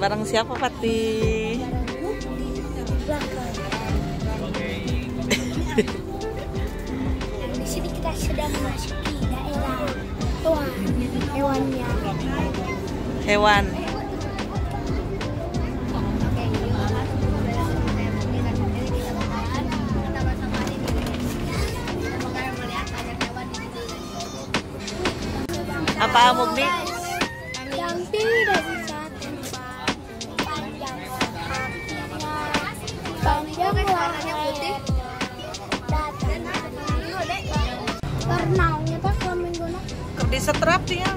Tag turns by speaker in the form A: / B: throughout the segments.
A: Bareng siapa, Pati?
B: Di sini kita sedang memasuki daerah hewannya.
A: Hewan. Apa Mugni?
B: Yang tidak bisa terbang, panjang kakinya, panjang warnanya putih, datang warnanya tak kelamin
A: Disetrap dia.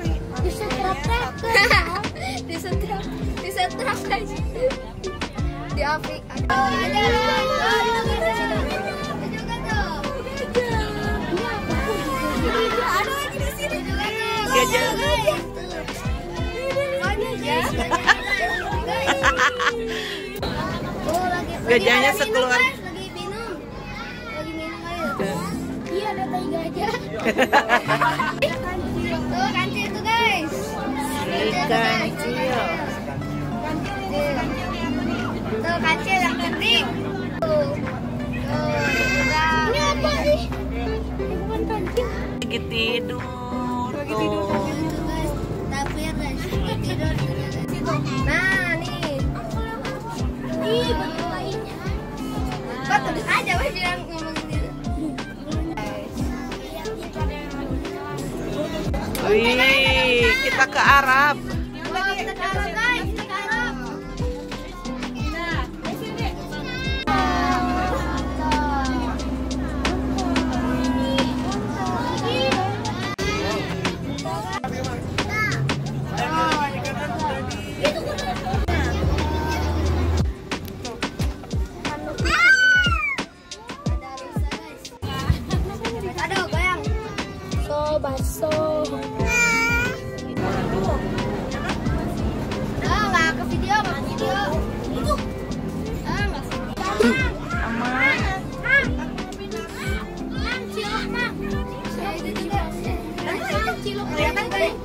B: disetrap disetrap guys di Afrik ada lagi di sini juga
A: Gajah. Gajahnya sekeluar.
B: Lagi minum air. Iya ada tai gajah. Tuh kancil tuh guys.
A: Kancil.
B: Tuh kancil yang penting. Ini apa sih? Ini bukan kancil.
A: Lagi tidur.
B: Tuh guys, tapi ya guys, tidur. Nah nih. Ih, bentuk lainnya. Kok terus aja weh bilang ngomong gitu.
A: Wih, kita ke Arab.
B: Oh, kita ke Arab guys, kita ke Arab. Bakso. Nggak ke video, Itu. Nggak.
A: Aman.
B: Cilok kelihatan guys.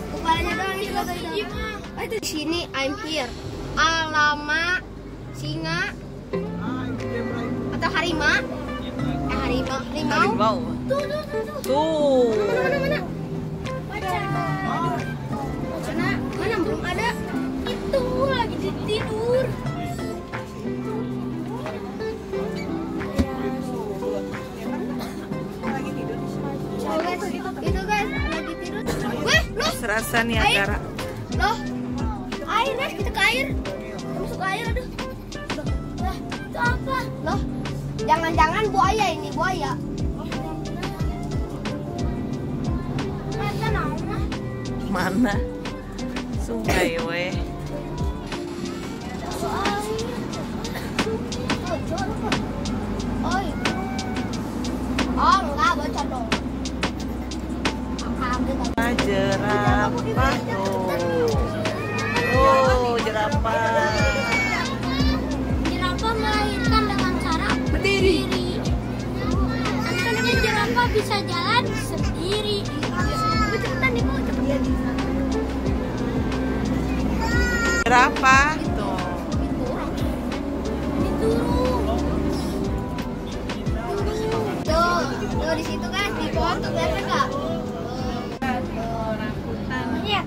B: Kepalanya doang itu di sini I'm here. Alama singa atau harimau? Harimau.
A: Tuh.
B: Mana belum ada. Itu lagi tidur. Itu guys lagi tidur. Weh, loh.
A: Serasa Niagara.
B: Loh. Air guys, kita ke air. Masuk ke air aduh. Lah, itu apa? Loh. Jangan-jangan buaya ini, buaya.
A: Mana? Sungai weh.
B: Oh enggak, bocor dong.
A: Jerapah tuh. Oh, jerapah.
B: Jerapah melahirkan dengan cara berdiri. Karena jerapah bisa jalan sendiri. Cepetan nih, mau cepet.
A: Jerapah tuh.
B: Tuh di situ kan di pohon tuh kelihatan nggak? Iya.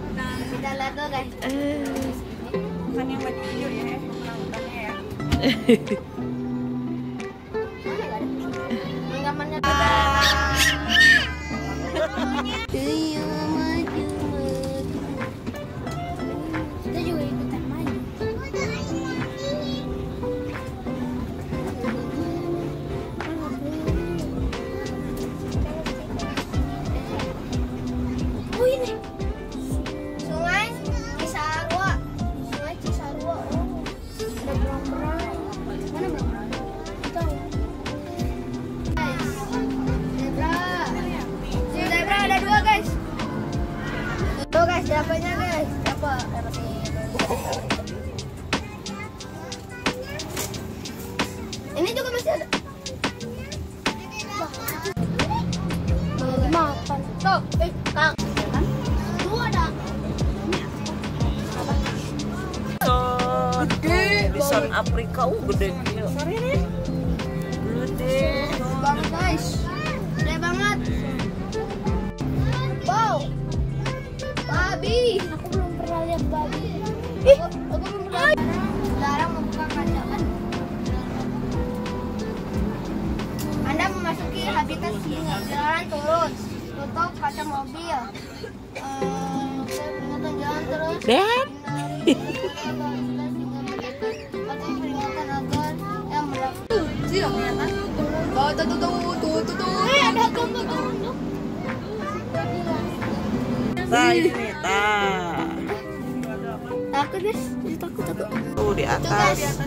B: Kita lihat tuh guys.
C: Bukan yang buat video ya, urutannya ya.
B: Rekamannya iya maju. Kita juga ikutan maju. Oh ini Sungai Cisarua. Sungai Cisarua. Oh, ada berang-berang. Mana berang-berang? Tahu. Guys, zebra ada 2 guys. Tuh guys, zebranya guys. Apa? Ini juga masih ada. Makan. Tuh, Kang. Tuh ada.
A: Tuh. Pisan Afrika, gede gila. Gede.
B: banget guys, gede banget. Wow, babi. Aku belum pernah lihat babi. Aku belum pernah. Sekarang membuka kaca kan. Anda memasuki habitat singa. Jalan terus, tutup kaca mobil. Saya peringatan jalan terus.
A: Dan
B: Peringatan agar yang berlaku. Ada gambar.
A: nah ini
B: Takut guys, takut.
A: tuh di
B: Itu
A: atas.
B: guys,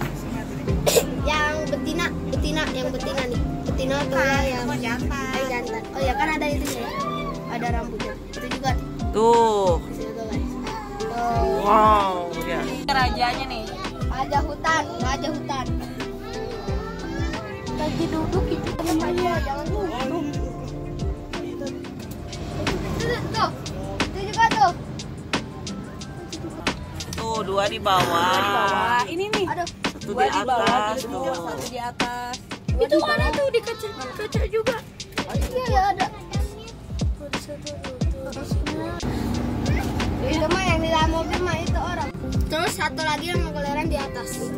B: yang betina nih. Betina tuh yang jantan. Oh ya kan ada itu ya, ada rambutnya. Itu juga
A: Tuh,
B: di situ tuh guys. Tuh.
A: wow ya.
C: Rajanya nih.
B: Raja hutan. Lagi duduk itu namanya, jangan duduk. Tuh, itu juga tuh.
A: Tuh dua di bawah.
C: Wah, ini nih.
B: Aduh,
A: Satu
C: Dua
A: di
C: di bawah,
A: atas
C: gitu,
A: tuh.
C: satu di atas.
B: itu ada tuh di kaca juga. Iya ya ada. Itu mah yang di dalam mobil mah itu orang. Terus satu lagi yang kelereng di atas.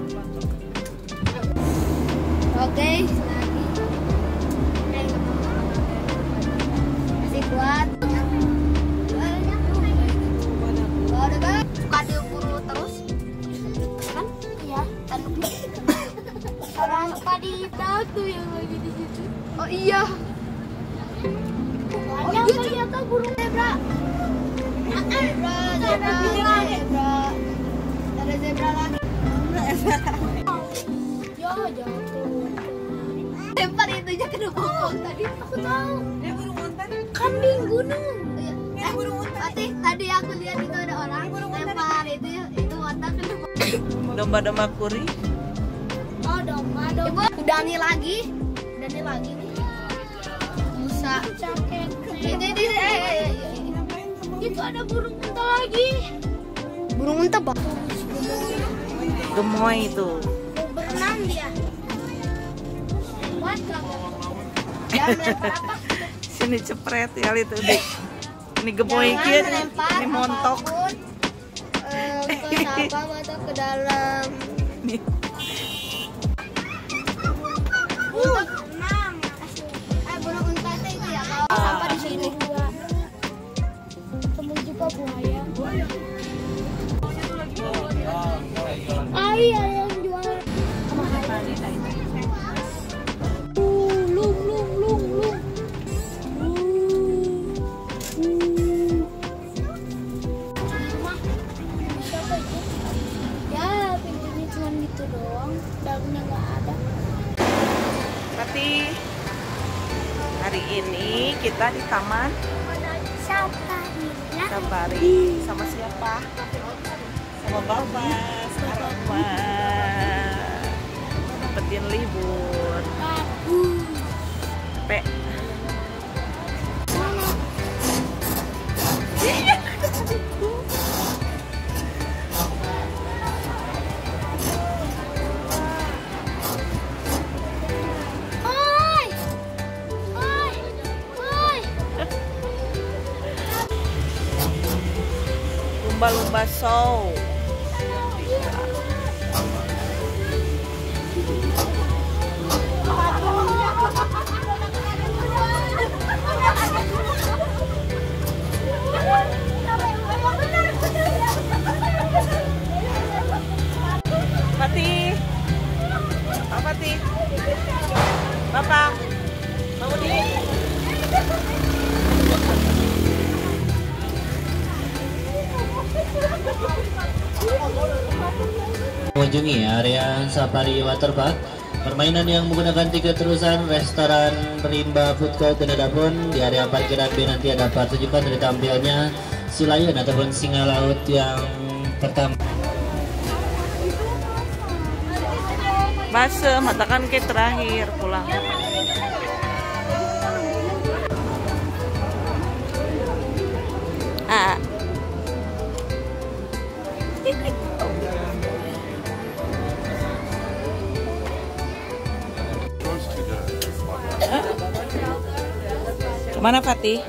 B: Oke, lagi. Masih kuat. Ada banget. Suka diukur terus. Kan? Iya, tanduknya. Orang padi tuh yang lagi di situ. Oh iya. Oh iya ternyata burung zebra. Zebra. Ada zebra lagi. Ya jatuh. Lempar itunya ke pohon tadi. Aku tahu.
C: Dia burung unta.
B: Kambing gunung.
C: Ini burung unta.
B: Tadi aku lihat itu ada orang lempar itu watak ke pohon.
A: Domba-domba kuri.
B: Oh domba. Dani lagi nih. Musa. Ini itu ada burung unta lagi. Burung unta bagus.
A: Gemoy itu.
B: Berenang dia. Kuat kamu. Jangan melempar apa?
A: Sini cepret ya itu dik. Ini gemoy
B: Jangan
A: kieu,
B: melempar
A: ini montok.
B: apapun, ke sabang atau ke dalam.
A: Nih.
B: Berenang. Burung unta itu ya kalau sampah di sini. Ketemu juga buaya. Iya yang jual. Lung. Siapa itu? Ya pintunya cuma gitu doang, dalamnya nggak ada.
A: Tapi hari ini kita di taman safari sama siapa? Sama bapak sama dapetin libur. Pe. Lumba-lumba show. Pati. Pak Pati. Bapak. Mau di?
D: Mengunjungi area Safari Waterpark, permainan yang menggunakan 3 terusan, restoran, rimba, food court, dan ada pun di area parkiran B nanti ada pertunjukan dari tampilnya si lion ataupun singa laut yang pertama.
A: Base, matakan ke terakhir pulang. Ah. Mana Fatih?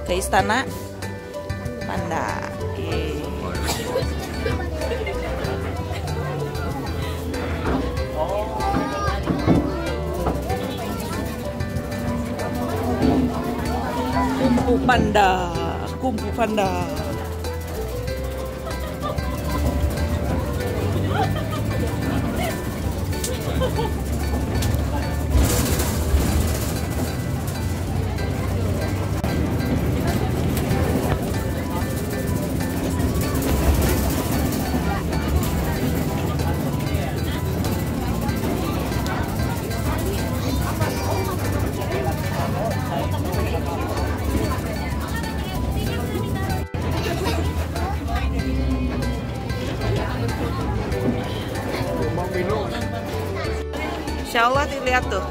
A: Ke Istana Panda. Yeay. Kumpu Panda, Kumpu Panda. Insya Allah dilihat tuh.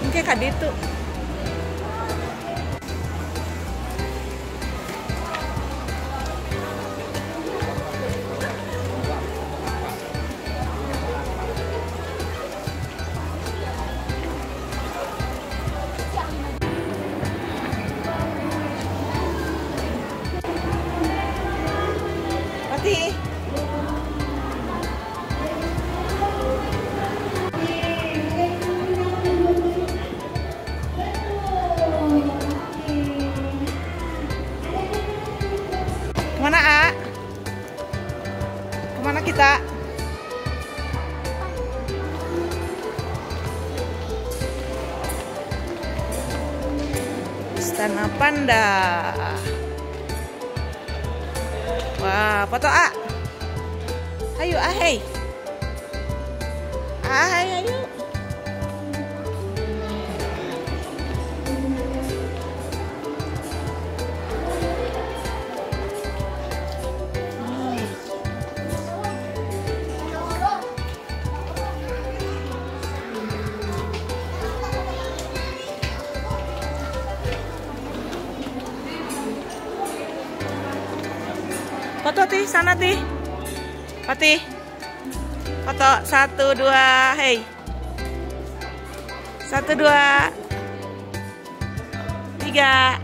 A: Mungkin kadi itu. Kemana A? Kemana kita? Istana Panda. Wah, foto A. Ayo ahai. Ahai ayo. Foto Tih, sana Tih. Fatih. Foto 1 2, hey. 1 2 3.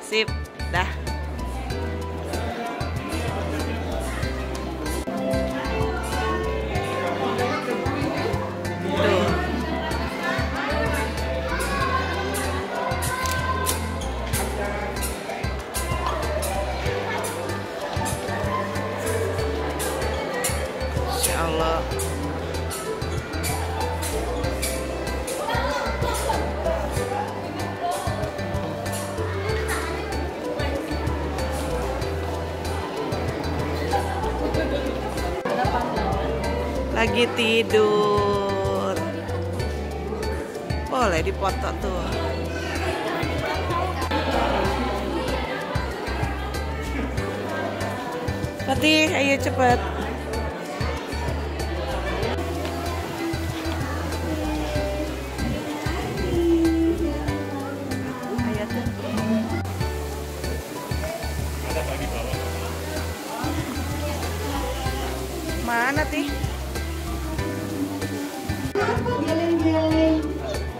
A: Sip, dah. Tuh. Allah. Lagi tidur. Boleh dipoto tuh. Fatih, ayo cepet. Mana Tih?
E: Geleng-geleng.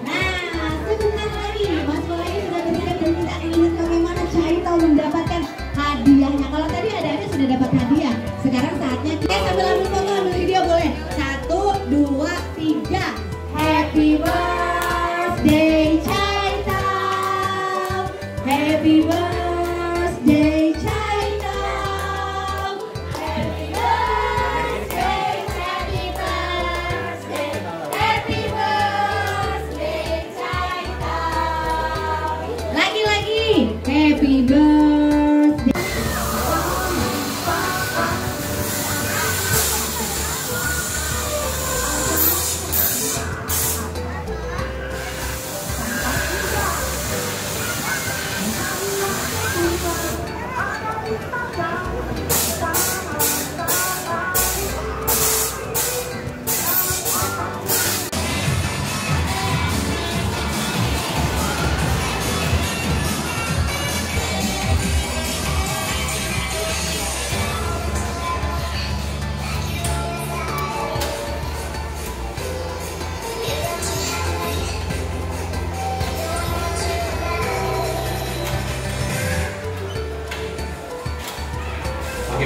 E: Nah, sebentar lagi Mas Bola ini sudah bersiap dan kita akan lihat bagaimana Caito mendapatkan hadiahnya. Kalau tadi ada sudah dapat hadiah, sekarang saatnya kita sambil ambil foto, ambil video boleh. 1, 2, 3. Happy birthday Caito. Happy birthday Caito. Happy birthday Caito.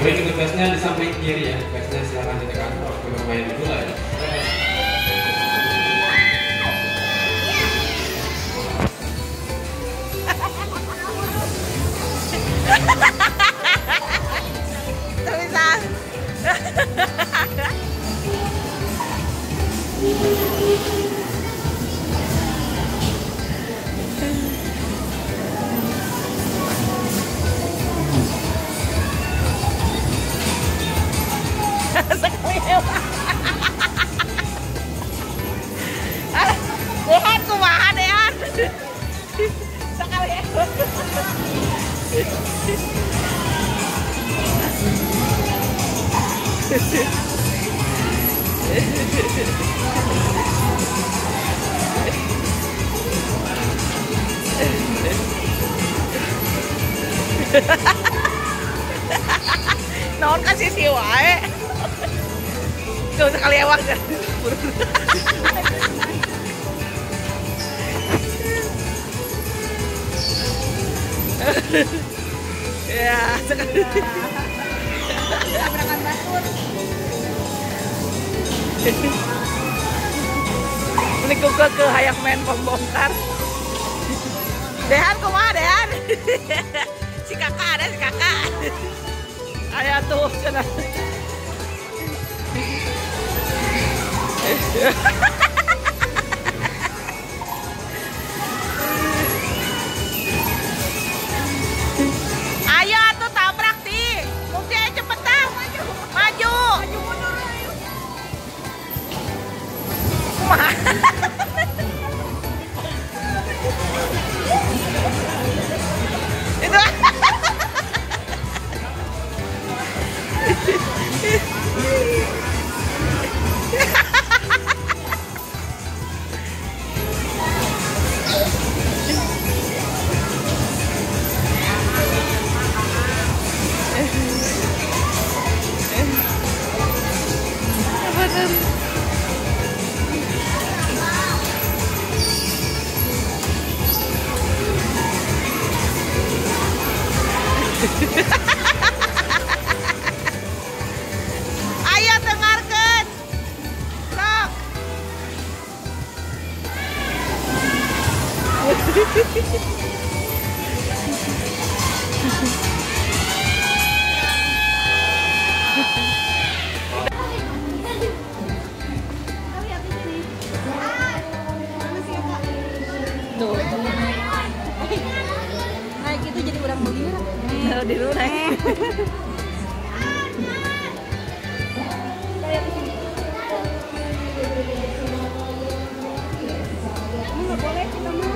F: Kemudian untuk gasnya di samping kiri ya, gasnya silakan ditekan waktu bermain dimulai.
A: Dehan kumaha Dehan. Sekali non kasih si wae. Tuh sekali ewang kan. Ya, sekali.
C: Tabrakan batur.
A: Ini kuku ke hayang main pembongkar. Dehan kumaha Dehan? Si kakak ada si kakak. Ayah tuh sana. Ayo tuh tabrak di. Mungkin cepetan. Maju. Maju mundur. Kumaha? Itu. Ayo dengarkan. Sok. Tuh.
C: Naik itu jadi orang mulia.
A: Di rumah.
C: Ini nggak boleh kita mah.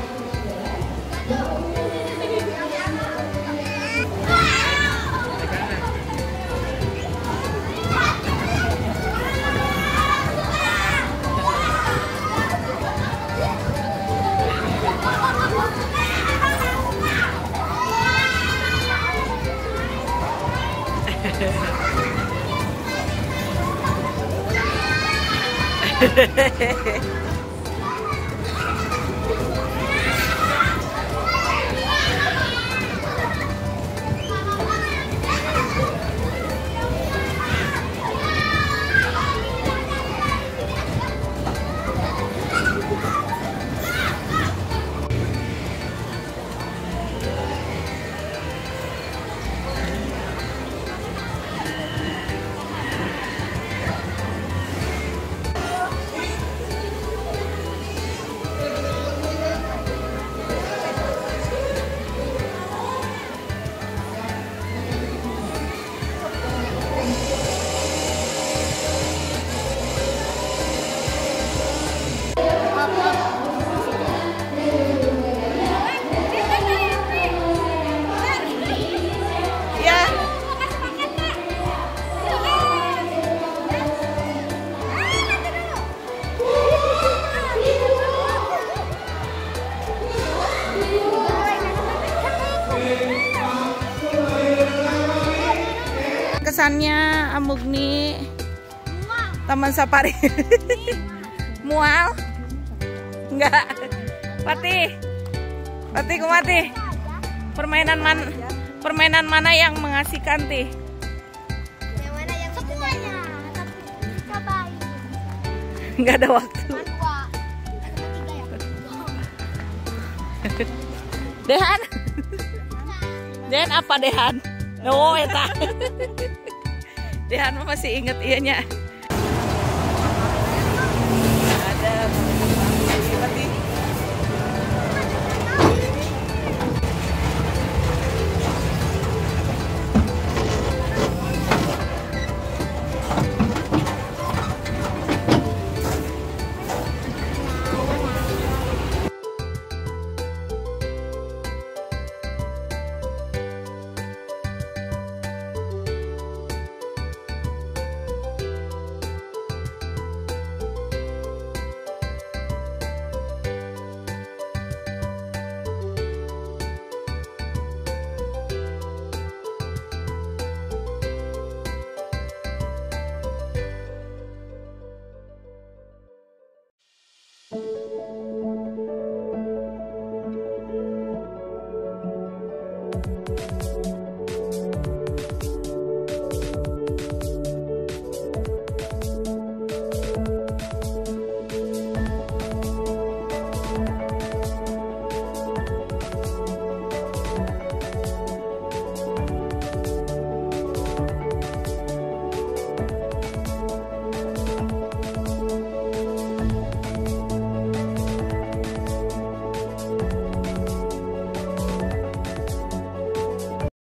A: Kesannya Amugni Taman Safari. Mual? Enggak. Patih kumati. Permainan mana yang mengasihkan Tih? Nggak ada waktu. Dehan. Dehan apa Dehan? No, eta. Dehan masih inget ianya. Ada seperti